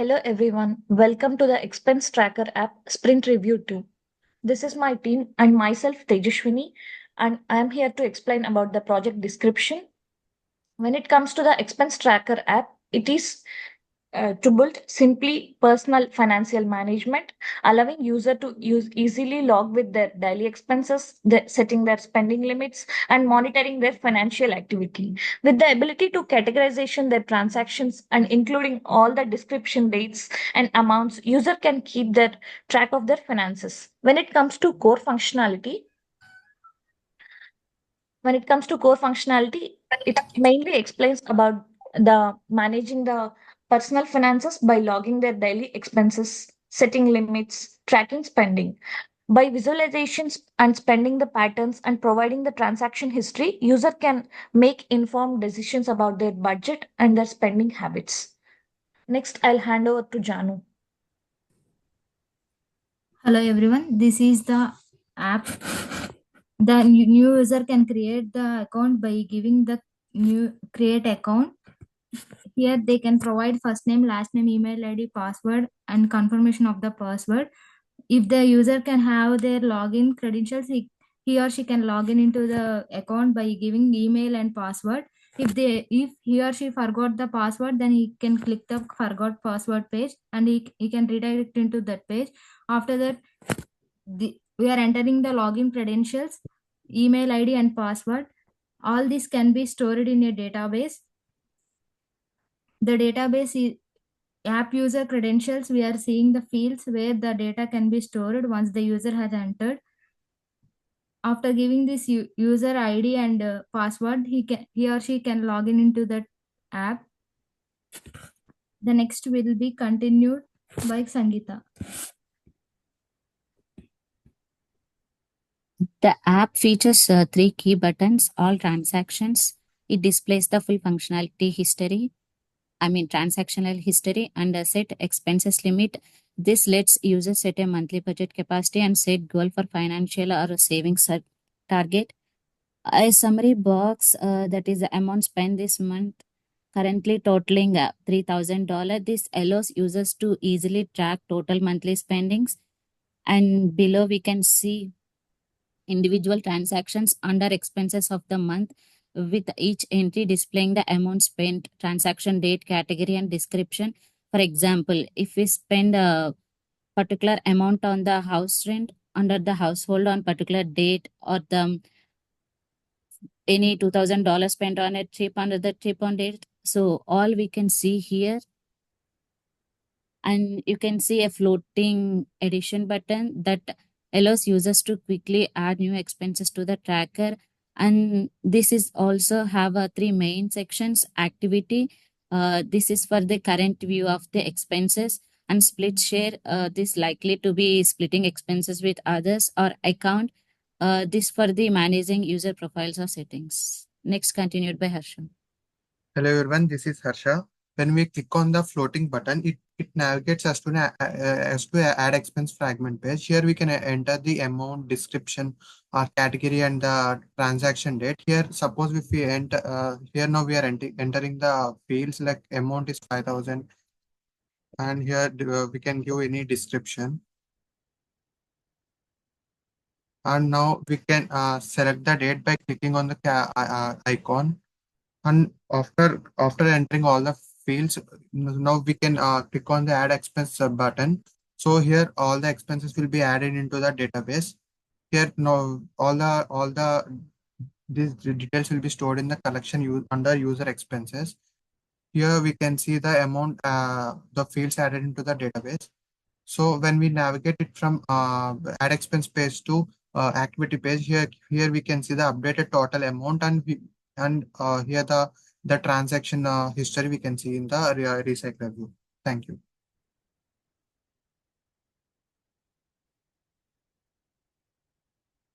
Hello everyone, welcome to the Expense Tracker app Sprint Review 2. This is my team and myself Tejashwini, and I am here to explain about the project description. When it comes to the Expense Tracker app, it is to build simply personal financial management, allowing user to easily log with their daily expenses, setting their spending limits, and monitoring their financial activity. With the ability to categorization their transactions and including all the description dates and amounts, user can keep their track of their finances. When it comes to core functionality, it mainly explains about the managing the personal finances by logging their daily expenses, setting limits, tracking spending. By visualizations and spending the patterns and providing the transaction history, user can make informed decisions about their budget and their spending habits. Next, I'll hand over to Janu. Hello everyone, this is the app. The new user can create the account by giving the new create account. Here they can provide first name, last name, email ID, password and confirmation of the password. If the user can have their login credentials, he or she can log in into the account by giving email and password. If he or she forgot the password, then he can click the forgot password page and he can redirect into that page. After that, we are entering the login credentials, email ID and password. All this can be stored in a database. The database is app user credentials. We are seeing the fields where the data can be stored once the user has entered. After giving this user ID and password, he or she can log in into that app. The next will be continued by Sangeeta. The app features three key buttons, all transactions. It displays the full functionality history, transactional history, and set expenses limit. This lets users set a monthly budget capacity and set goal for financial or savings target. A summary box that is the amount spent this month, currently totaling $3,000. This allows users to easily track total monthly spendings. And below we can see individual transactions under expenses of the month, with each entry displaying the amount spent, transaction date, category, and description. For example, if we spend a particular amount on the house rent under the household on particular date, or the any $2,000 spent on a trip under the trip on date, so all we can see here. And you can see a floating addition button that allows users to quickly add new expenses to the tracker. And this is also have three main sections. Activity, this is for the current view of the expenses. And split share, this likely to be splitting expenses with others. Or account, this for the managing user profiles or settings. Next, continued by Harsha. Hello everyone, this is Harsha. When we click on the floating button, it navigates us to add expense fragment page. Here we can enter the amount, description, category, and the transaction date. Here, suppose if we enter, here now we are entering the fields like amount is 5,000, and here we can give any description. And now we can select the date by clicking on the icon. And after entering all the fields, now we can click on the add expense button. So here all the expenses will be added into the database. Here now these details will be stored in the collection under user expenses. Here we can see the amount, the fields added into the database. So when we navigate it from add expense page to activity page, here we can see the updated total amount, and here the transaction history we can see in the recycle view. Thank you.